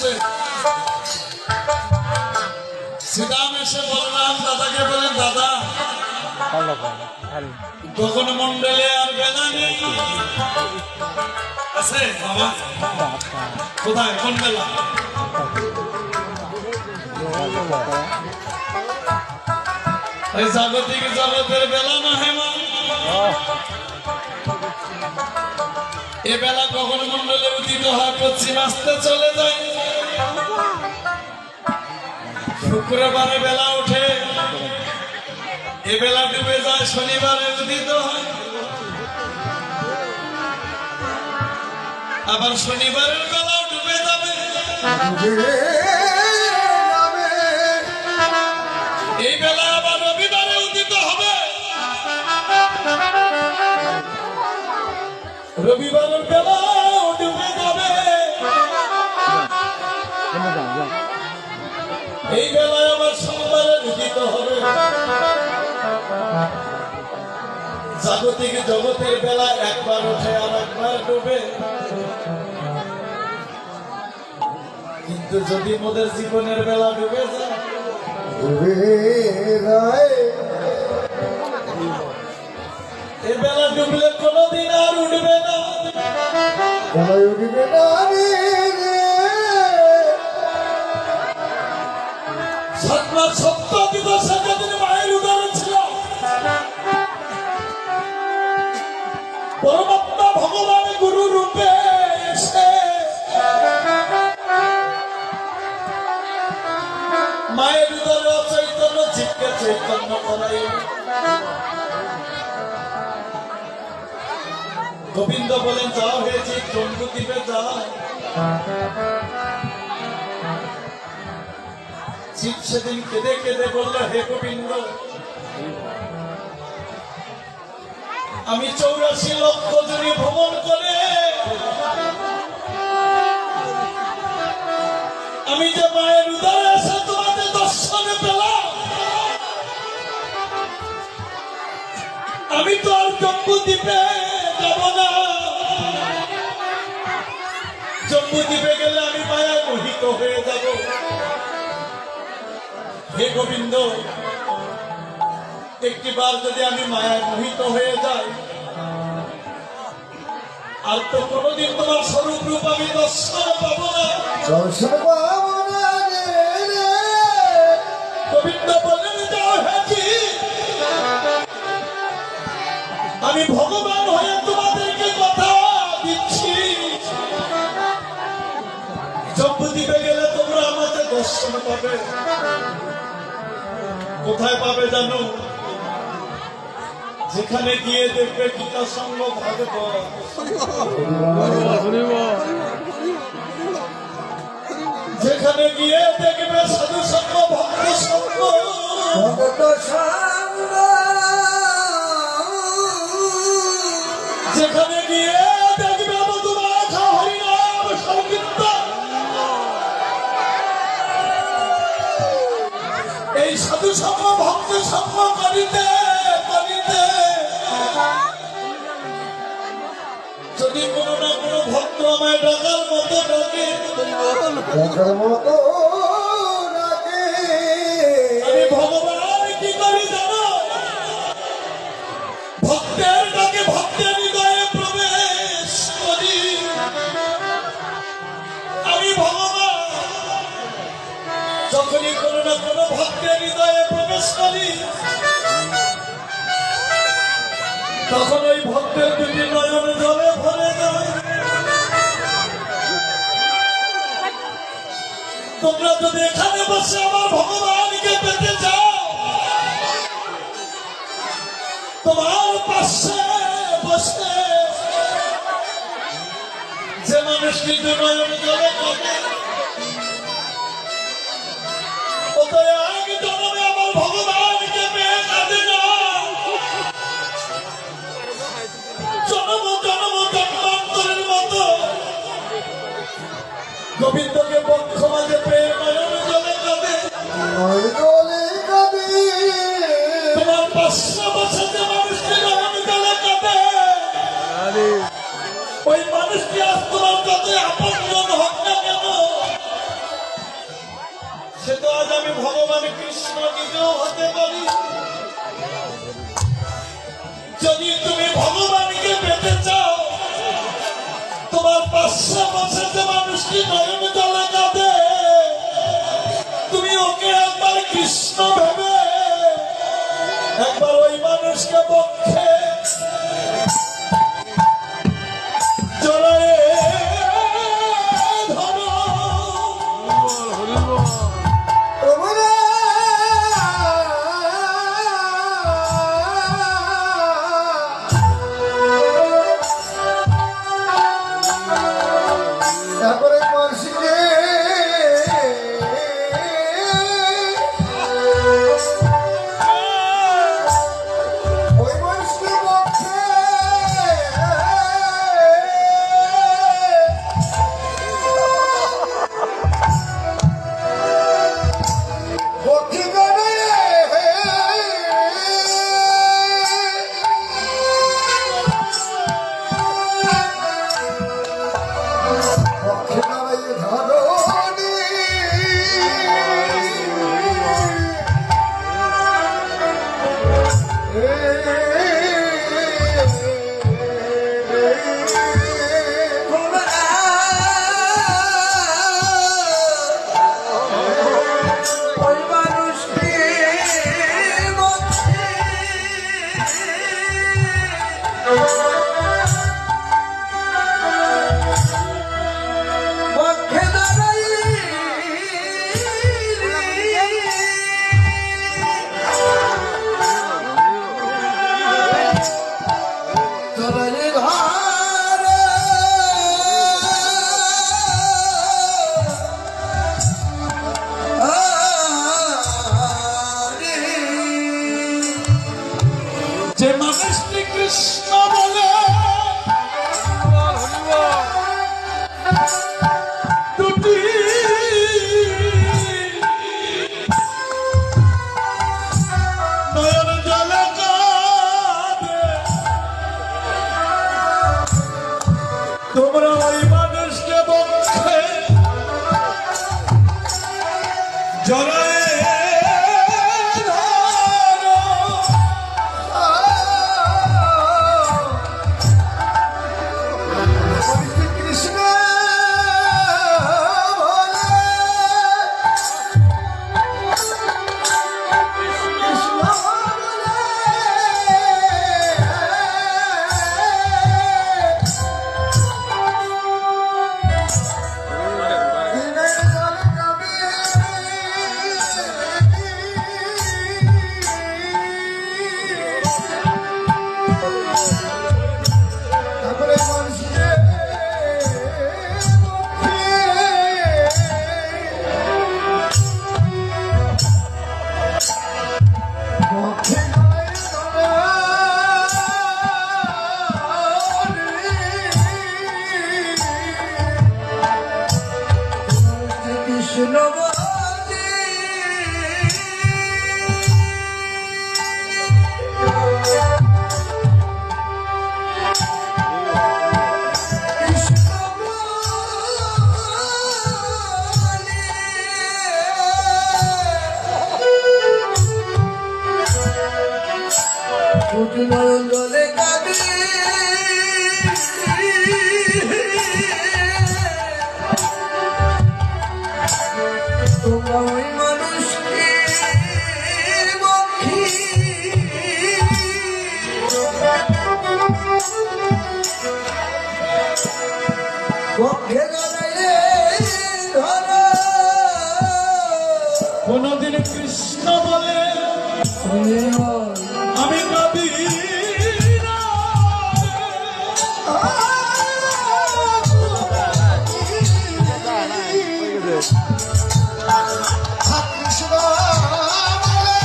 আসছে। শ্রীরাম এসে বললাম দাদাকে, বলেন দাদা গগন মন্ডলে আর বেলা নেই। আছে বাবা? কোথায়, কোন বেলা? এই জাগতিক জগতের বেলা না হে মা, এ বেলা গগন মন্ডলে উদিত হয়, পশ্চিম আসতে চলে যায়। শুক্রবারে বেলা ওঠে, এ বেলা ডুবে যায়, শনিবারে উদিত হয়। আবার শনিবারের বেলাও ডুবে যাবে। এই বেলা আবার রবিবারে উদিত হবে, রবিবারের বেলাও ডুবে যাবে। এই বেলায় আবার সোমবারে উদিত হবে। জাগতিক জগতের বেলা একবার ওঠে আর একবার ডুবে। কিন্তু যদি মোদের জীবনের বেলা ডুবে যায়, এ বেলা ডুবলে কোনদিন আর উঠবে না, উঠবে না। সাতবার সপ্তাহ দিবসে যেদিন মায়ের উদরে ছিল, পরমাত্মা ভগবান গুরু রূপে এসে মায়ের উদরে অচৈতন্য জীবকে চৈতন্য করাই। গোবিন্দ বলেন, যাও হয়েছে জম্বু দ্বীপে যাও। জীব সেদিন কেঁদে কেঁদে বলল, হে গোবিন্দ, আমি 84 লক্ষ জুড়ে ভ্রমণ করে আমি যে মায়ের উদরে এসে তোমাদের দর্শনে পেলাম, আমি তো আর জম্বু দ্বীপে যাব না। জম্বু দ্বীপে গেলে আমি মায়া মোহিত হয়ে যাব। হে গোবিন্দ, একটিবার যদি আমি মায়ায় মোহিত হয়ে যাই, আর তো কোনদিন তোমার স্বরূপ রূপ আমি দর্শন পাবো না। গোবিন্দ বলেন, যাও হয়েছি, আমি ভগবান হয়ে তোমাদেরকে কথা দিচ্ছি, জম্বু দ্বীপে গেলে তোমরা আমাকে দর্শন পাবে। কোথায় পাবে জানো? যেখানে গিয়ে দেখবে গীতা সঙ্গ ভাগবত, যেখানে গিয়ে দেখবে সাধু সঙ্গ ভক্ত সঙ্গ, যেখানে গিয়ে দেখবে মধুমাখা হরিনাম সংকীর্তন, এই সাধু সঙ্গ ভক্ত সঙ্গ করিতে করিতে যদি কোনো না কোনো ভক্ত আমায় ডাকার মতো ডাকে, আমি ভগবান কি করি জানো? ভক্তের ডাকে ভক্তের হৃদয়ে প্রবেশ করি। আমি ভগবান যখনই কোনো না কোনো ভক্তের হৃদয়ে প্রবেশ করি, তখন ওই ভক্তের দুটি নয়ন জলে ভরে যায়। তোমরা যদি এখানে বসে আমার ভগবানকে পেতে চাও, তোমার পাশে বসে যে মানুষটি দু নয়ন জলে কাঁদে, ও তো এক জন্মে আমার ভগবানকে পেয়ে কাঁদে না, জন্ম জন্ম জন্মান্তরের মতো গোবিন্দকে বক্ষ মাঝে পেয়ে নয়ন জলে কাঁদে। তোমার পাশে বসে যে মানুষটি নয়ন জলে কাঁদে, ওই মানুষটি আজ তোমার যতই আপনজন হোক না কেন, সে তো আজ আমি ভগবান কৃষ্ণ নিজেও হতে পারি। যদি তুমি ভগবানকে পেতে চাও, তোমার 500 বছর যে মানুষটি নয়ন জলে কাঁদে, তুমি ওকে একবার কৃষ্ণ ভেবে একবার ওই মানুষকে পক্ষে জড়ায়ে ধরো। তারপরে মর্ষিকে ওই মর্ষিকে পক্ষে পক্ষে গড়ায়ে পক্ষে গড়ায়ে ধরণী ওই মানুষটি পক্ষে দাঁড়াই ধরণী ঘর যে মানুষটি কৃষ্ণ বলে দুটি নয়ন জলে কাঁদে, তোমরা ওই মানুষকে পক্ষে জড়ায়ে ধরো। কৃষ্ণ বলে কৃষ্ণ বলে দিনের জলে কবি তারপরে মর্ষিকে পক্ষে কৃষ্ণ নয়ন জলে কাঁদে তোমরা ওই মানুষকে পক্ষে পক্ষে গড়ায়ে ধরো। কোনদিন কৃষ্ণ বলে আমি কাঁদি না। কৃষ্ণ বলে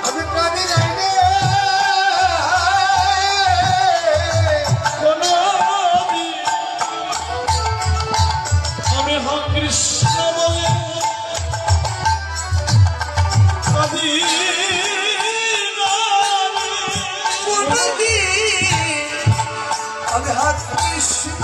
আমি প্রাণী যাই রে কোনদিন আমি কৃষ্ণ বলে কাঁদি না। আমি হাত কৃষ্ণ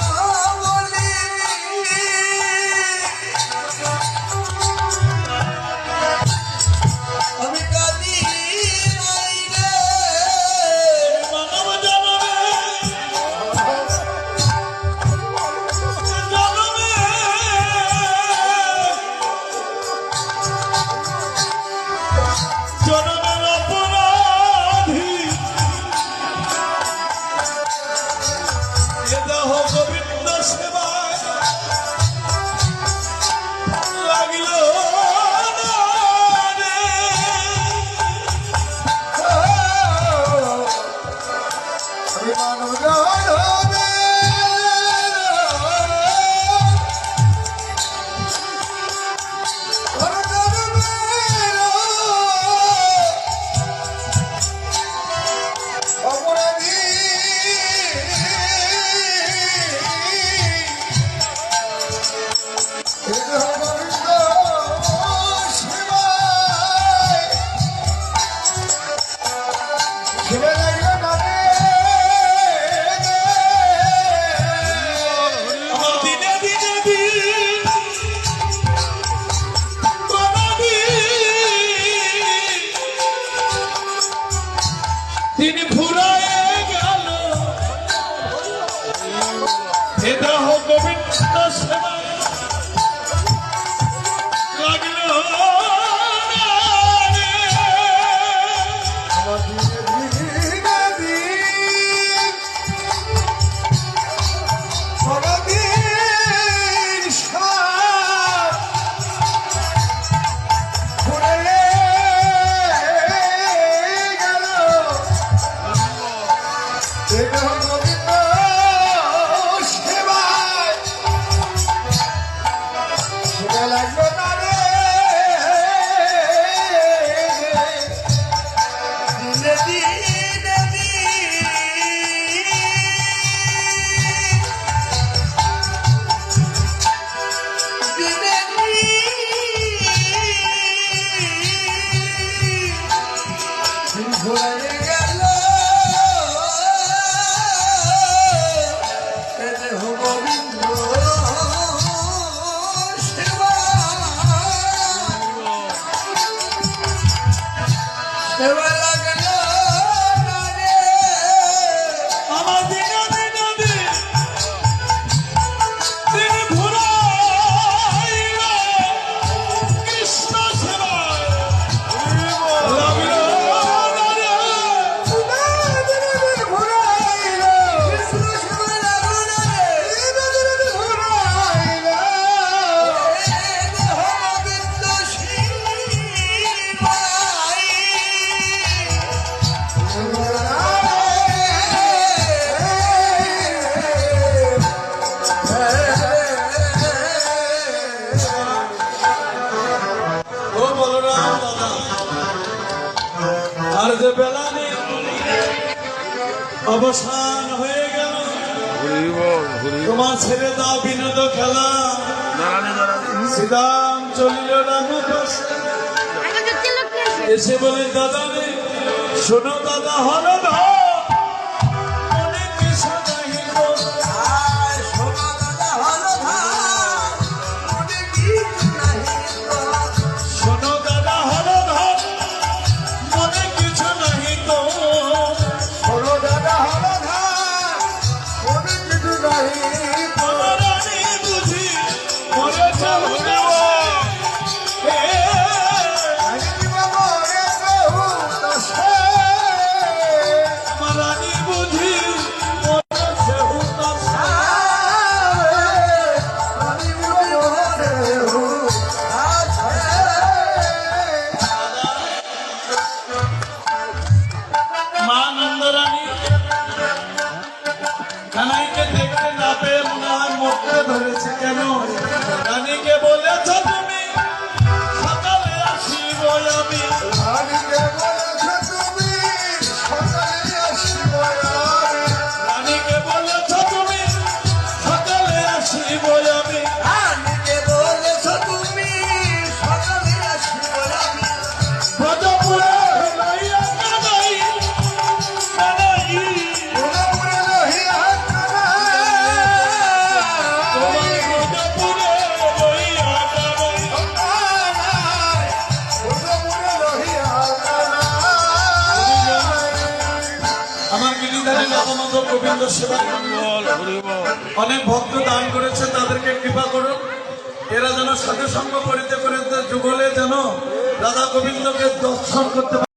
বিরহ গোবিন্দ সেবায় লাগিল না রে। আমি মানব জনমে অপরাধী গোবিন্দ শিবায় শিবে লাগলো না রে। আমার দিনে দিনে দিন বানাবি তিনি ফুরায়ে গেল এ দেহ গোবিন্দ সেবায় লাগলো না রে। আমার দিনে দিনে দিন পরদিন সাত ঘুরে গেল এ দেহ গোবিন্দ সেবায় শিবে লাগলো না রে। দিনে দিনে দিনে দিন ঘুরে গেল এ দেহ গোবিন্দ সেবা লাগলো না রে। আমার দিনে দিনে দিন তিনি ফুরাইল কৃষ্ণ সেবায় লাগিল না রে। ও বলরাম দাদা আর যে বেলা নেই অবসান হয়ে গেল তোমার ছেড়ে দাও বিনোদ খেলা শ্রীরাম চলিল রাম পাশে এসে বলে দাদা রে শোনো দাদা হলো অনেক কিছু নাহি গো। শোনো দাদা হলো মনে কিছু নাহি তো রানী বুঝি মরে চলে আমার রানী বুঝি মরেছে হুতাশে। মা নন্দরানী কানাইকে দেখতে না পেয়ে মনে হয় মরতে ধরেছে কেন রানীকে বলেছ তুমি সকালে আসিব আমি রানীকে বলেছ তুমি সকালে আসিব আমি ব্রজপুরে লইয়া কানাই কানাই তোমার ব্রজপুরে লইয়া কানাই। আমার গিরিধারী নবমাধব গোবিন্দ সেবা অনেক ভক্ত দান করেছে তাদেরকে কৃপা করুন এরা যেন সাধু সঙ্গ করিতে করিতে যুগলে যেন রাধা গোবিন্দকে দর্শন করতে